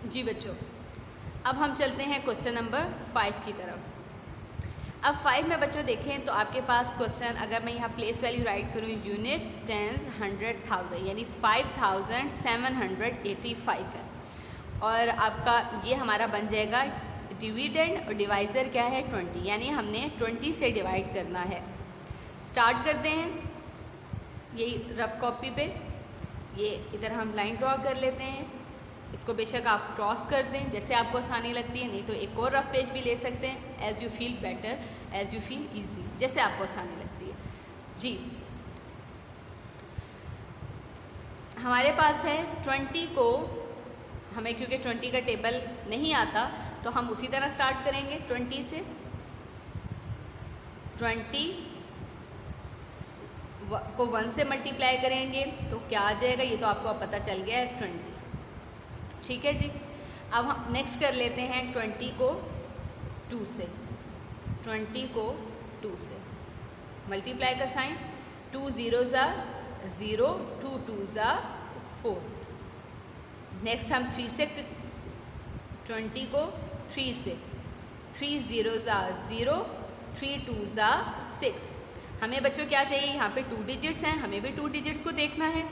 जी बच्चों, अब हम चलते हैं क्वेश्चन नंबर 5 की तरफ। अब 5 में बच्चों देखें तो आपके पास क्वेश्चन, अगर मैं यहाँ प्लेस वैल्यू राइट करूँ यूनिट, टेंस, 100, 1000 यानी 5785 है। और आपका ये हमारा बन जाएगा डिविडेंड और डिवाइज़र क्या है 20, यानी हमने 20 से डिवाइड करना है। स्टार्ट करते हैं यही रफ कॉपी पे। ये इधर हम लाइन ड्रॉ कर लेते हैं, इसको बेशक आप क्रॉस कर दें जैसे आपको आसानी लगती है, नहीं तो एक और रफ पेज भी ले सकते हैं। As you feel better, as you feel easy, जैसे आपको आसानी लगती है। जी, हमारे पास है 20 को, हमें क्योंकि 20 का टेबल नहीं आता तो हम उसी तरह स्टार्ट करेंगे 20 से। 20 को 1 से मल्टीप्लाई करेंगे तो क्या आ जाएगा, ये तो आपको अब पता चल गया है 20। ठीक है जी। अब हम नेक्स्ट कर लेते हैं 20 को 2 से। 20 को 2 से मल्टीप्लाई का साइन, 2 0 0, 2 2 4। नेक्स्ट हम 3 से, 20 को 3 से, 3 0 0, 3 2 6। हमें बच्चों क्या चाहिए, यहाँ पे 2 डिजिट्स हैं, हमें भी 2 डिजिट्स को देखना है।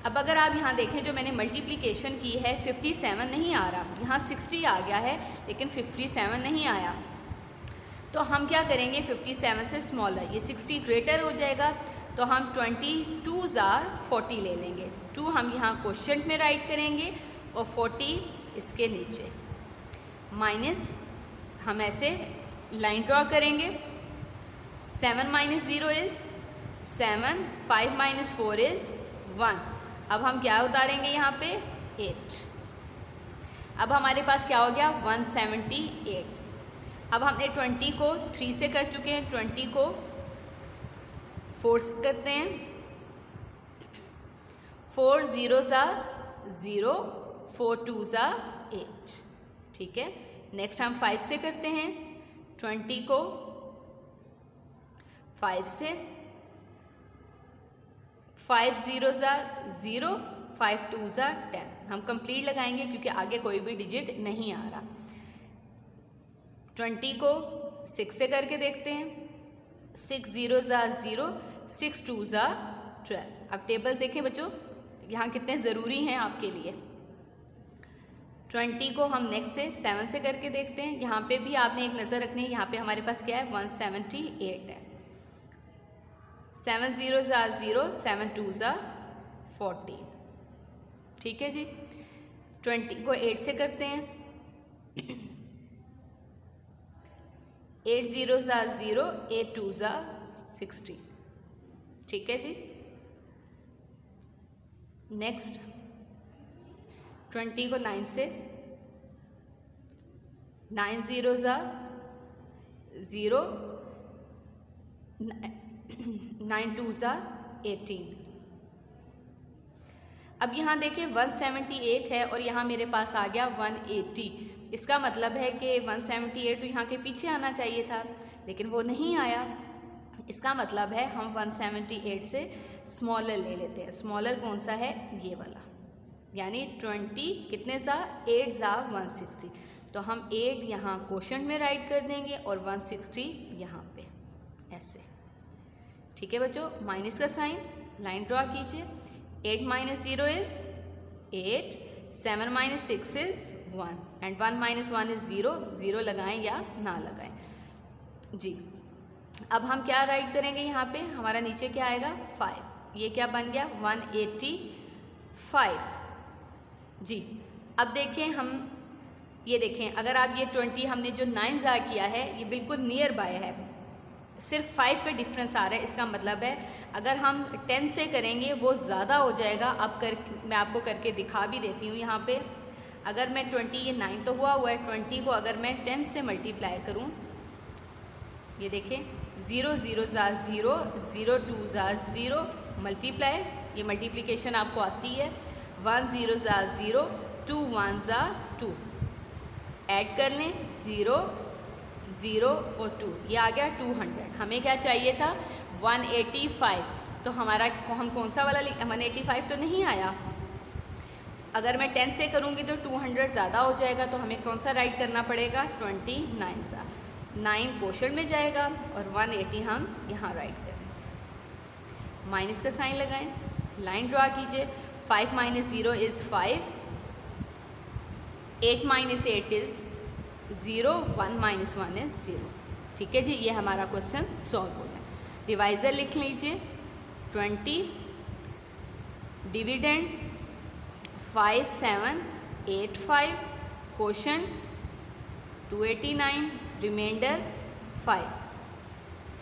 अब अगर आप यहाँ देखें जो मैंने मल्टीप्लिकेशन की है 57 नहीं आ रहा, यहाँ 60 आ गया है लेकिन 57 नहीं आया, तो हम क्या करेंगे 57 से स्मॉलर, ये 60 ग्रेटर हो जाएगा तो हम 22 40 ले लेंगे। 2 हम यहाँ क्वोशंट में राइट करेंगे और 40 इसके नीचे, माइनस हम ऐसे लाइन ड्रॉ करेंगे। 7 - 0 इज़ 7, 5 - 4 इज़ 1। अब हम क्या उतारेंगे यहाँ पे 8। अब हमारे पास क्या हो गया 178। अब हमने 20 को 3 से कर चुके हैं, 20 को 4 से करते हैं। 4 0 0, 4 2 8। ठीक है। नेक्स्ट हम 5 से करते हैं, 20 को 5 से, 5 0 0, 5 2 10। हम कंप्लीट लगाएंगे क्योंकि आगे कोई भी डिजिट नहीं आ रहा। 20 को 6 से करके देखते हैं, 6 0 0, 6 2 12। अब टेबल देखें बच्चों, यहाँ कितने ज़रूरी हैं आपके लिए। 20 को हम नेक्स्ट से 7 से करके देखते हैं, यहाँ पे भी आपने एक नज़र रखनी है, यहाँ पे हमारे पास क्या है 178 है। 7 0 0, 7 2 14। ठीक है जी। 20 को 8 से करते हैं, 8 0 0, 8 2 60। ठीक है जी। नेक्स्ट 20 को 9 से, 9 0 0, 9 2 18। अब यहाँ देखिए 178 है और यहाँ मेरे पास आ गया 180। इसका मतलब है कि 178 तो यहाँ के पीछे आना चाहिए था लेकिन वो नहीं आया। इसका मतलब है हम 178 से स्मॉलर ले लेते हैं। स्मॉलर कौन सा है, ये वाला, यानी 20 कितने 8 160। तो हम 8 यहाँ क्वोशंट में राइट कर देंगे और 160 यहाँ पे ऐसे। ठीक है बच्चों, माइनस का साइन, लाइन ड्रॉ कीजिए। 8 - 0 इज़ 8, 7 - 6 इज़ 1 एंड 1 - 1 इज़ 0। 0 लगाएं या ना लगाएं जी। अब हम क्या राइट करेंगे, यहाँ पे हमारा नीचे क्या आएगा 5। ये क्या बन गया 185 जी। अब देखें हम, ये देखें अगर आप ये 20 हमने जो 9 ज़ा किया है ये बिल्कुल नियर बाय है, सिर्फ 5 का डिफरेंस आ रहा है। इसका मतलब है अगर हम 10 से करेंगे वो ज़्यादा हो जाएगा। अब मैं आपको करके दिखा भी देती हूँ। यहाँ पे अगर मैं 20, ये 9 तो हुआ है, 20 को अगर मैं 10 से मल्टीप्लाई करूँ, ये देखें 0 0 0, 0 2 0, मल्टीप्लाई, ये मल्टीप्लिकेशन आपको आती है। 1 0 0, 2 1 2, ऐड कर लें 0 0 और 2, ये आ गया 200। हमें क्या चाहिए था 185, तो हमारा हम कौन सा वाला 185 तो नहीं आया। अगर मैं 10 से करूँगी तो 200 ज़्यादा हो जाएगा, तो हमें कौन सा राइट करना पड़ेगा, 29 सा 9 क्वोशंट में जाएगा और 180 हम यहाँ राइट करें। माइनस का साइन लगाएं, लाइन ड्रा कीजिए। 5 - 0 इज़ 5, 8 - 8 इज़ 0, 1 - 1 इज़ 0। ठीक है जी, ये हमारा क्वेश्चन सॉल्व हो गया। डिवाइज़र लिख लीजिए 20, डिविडेंड 5785, क्वोशंट 289, रिमाइंडर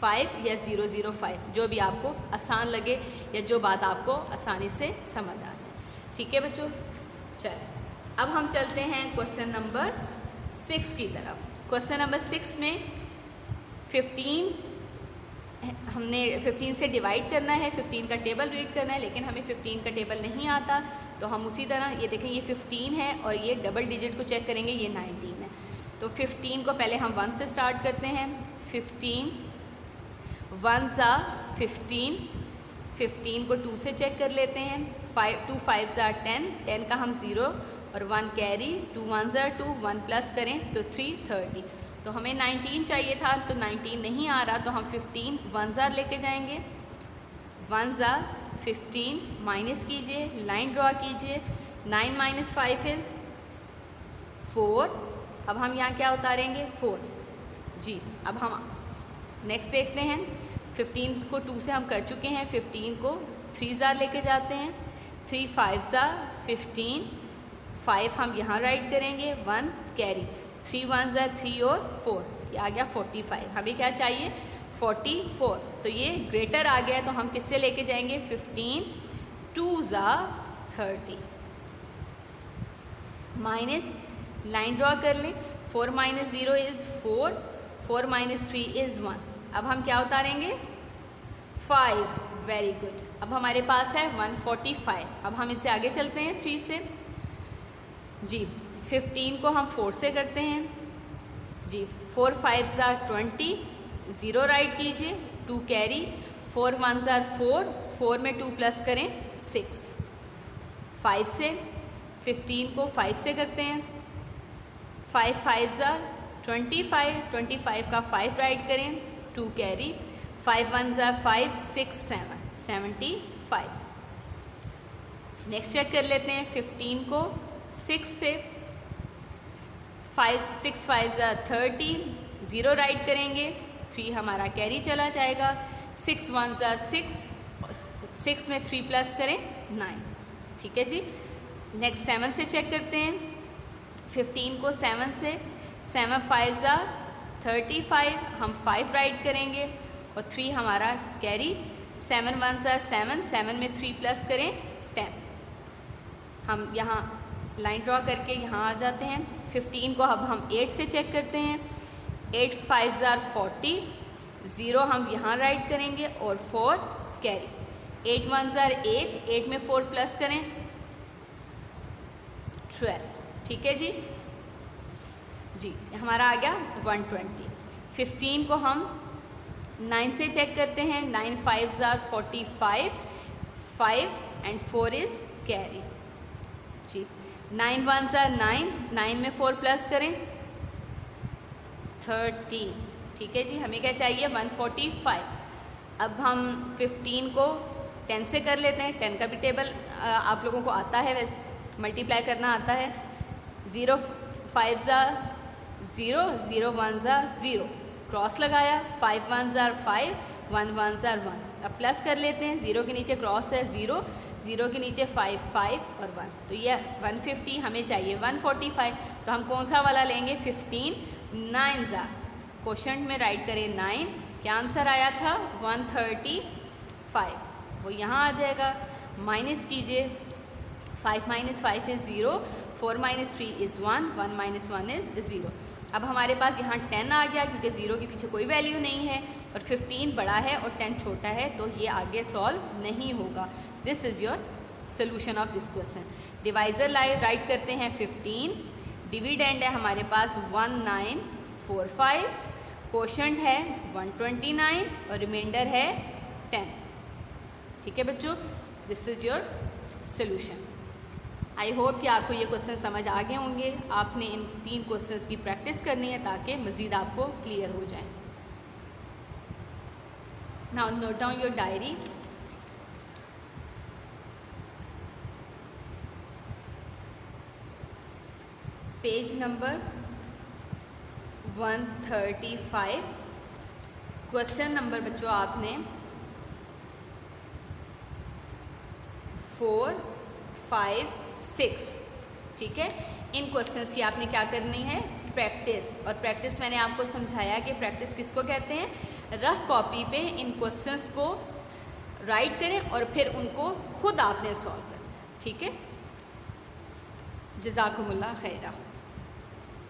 5 या 005, जो भी आपको आसान लगे या जो बात आपको आसानी से समझ आ जाए। ठीक है बच्चों, चलिए अब हम चलते हैं क्वेश्चन नंबर 6 की तरफ। क्वेश्चन नंबर 6 में 15 हमने 15 से डिवाइड करना है, 15 का टेबल रीड करना है, लेकिन हमें 15 का टेबल नहीं आता, तो हम उसी तरह ये देखें ये 15 है और ये डबल डिजिट को चेक करेंगे, ये 19 है। तो 15 को पहले हम 1 से स्टार्ट करते हैं। 15 1 ज़ा 15, 15 को 2 से चेक कर लेते हैं। 2 5 ज़ा 10, 10 का हम 0 और 1 कैरी, 2 1 ज़ा 2, 1 प्लस करें तो 3 30। तो हमें 19 चाहिए था, तो 19 नहीं आ रहा, तो हम 15 1 ज़ा लेके जाएंगे। 1 ज़ा 15 माइनस कीजिए, लाइन ड्रा कीजिए। 9 - 5 है 4। अब हम यहाँ क्या उतारेंगे, 4 जी। अब हम नेक्स्ट देखते हैं। 15 को 2 से हम कर चुके हैं, 15 को 3 ज़ा लेके जाते हैं। 3 5 ज़ा 15, 5 हम यहाँ राइट करेंगे, 1 कैरी, 3 1 ज़ा 3 और 4, ये आ गया 45। हमें क्या चाहिए, 44। तो ये ग्रेटर आ गया, तो हम किससे लेके जाएंगे, 15 2 ज़ा 30 माइनस, लाइन ड्रॉ कर लें। 4 - 0 इज़ 4, 4 - 3 इज़ 1। अब हम क्या उतारेंगे, 5। Very good. अब हमारे पास है 145। अब हम इससे आगे चलते हैं 3 से जी। 15 को हम 4 से करते हैं जी। 4 5 ज़ा 20, 0 राइट कीजिए, 2 कैरी, 4 1 ज़ा 4, 4 में 2 प्लस करें 6। 5 से 15 को 5 से करते हैं। 5 5 ज़ा 25, 25 का 5 राइट करें, 2 कैरी, 5 1 ज़ा 5, 6 7 75। नेक्स्ट चेक कर लेते हैं। 15 को 6 से 6 5 ज़ा 30, 0 राइट करेंगे, 3 हमारा कैरी चला जाएगा। 6 1 ज़ा 6, 6 में 3 प्लस करें 9। ठीक है जी। नेक्स्ट 7 से चेक करते हैं। 15 को 7 से, 7 5 ज़ा 35, हम 5 राइट करेंगे और 3 हमारा कैरी, 7 1 ज़ा 7, 7 में 3 प्लस करें 10। हम यहाँ लाइन ड्रॉ करके यहाँ आ जाते हैं। 15 को अब हम 8 से चेक करते हैं। 8 5 ज़ा 40, 0 हम यहाँ राइट करेंगे और 4 कैरी, 8 1 ज़ा 8, 8 में 4 प्लस करें 12। ठीक है जी जी, हमारा आ गया 120। 15 को हम 9 से चेक करते हैं। 9 5 ज़ा 45, 5 एंड 4 इज़ कैरी जी। 9 1 ज़ा 9, 9 में 4 प्लस करें 13। ठीक है जी, हमें क्या चाहिए, 145। अब हम 15 को 10 से कर लेते हैं। 10 का भी टेबल आप लोगों को आता है, वैसे मल्टीप्लाई करना आता है। 0 5 ज़ा 0, 0 1 ज़ा 0, क्रॉस लगाया। 5 1 ज़ा 5, 1 1 ज़ा 1। अब प्लस कर लेते हैं। 0 के नीचे क्रॉस है 0, 0 के नीचे 5 5 और 1, तो ये 150। हमें चाहिए 145, तो हम कौन सा वाला लेंगे, 15 9 ज़ा, क्वोशंट में राइट करें 9। क्या आंसर आया था, 135, वो यहाँ आ जाएगा। माइनस कीजिए, 5 - 5 इज़ 0, 4 - 3 इज़ 1, 1 - 1 इज़ 0। अब हमारे पास यहाँ 10 आ गया, क्योंकि 0 के पीछे कोई वैल्यू नहीं है और 15 बड़ा है और 10 छोटा है, तो ये आगे सॉल्व नहीं होगा। This is your solution of this question. Divisor right करते हैं 15, डिविडेंड है हमारे पास 1945, क्वोशंट है 129 और रिमाइंडर है 10। ठीक है बच्चों, this is your solution. I hope कि आपको ये क्वेश्चन समझ आ गए होंगे। आपने इन 3 क्वेश्चंस की प्रैक्टिस करनी है ताकि मज़ीद आपको क्लियर हो जाए। Now note down your diary. Page number 135। Question number बच्चों आपने 4, 5, 6, ठीक है। इन क्वेश्चंस की आपने क्या करनी है, प्रैक्टिस। और प्रैक्टिस मैंने आपको समझाया कि प्रैक्टिस किसको कहते हैं। रफ कॉपी पे इन क्वेश्चंस को राइट करें और फिर उनको खुद आपने सॉल्व करें, ठीक है। जज़ाकुमुल्लाह खैरा।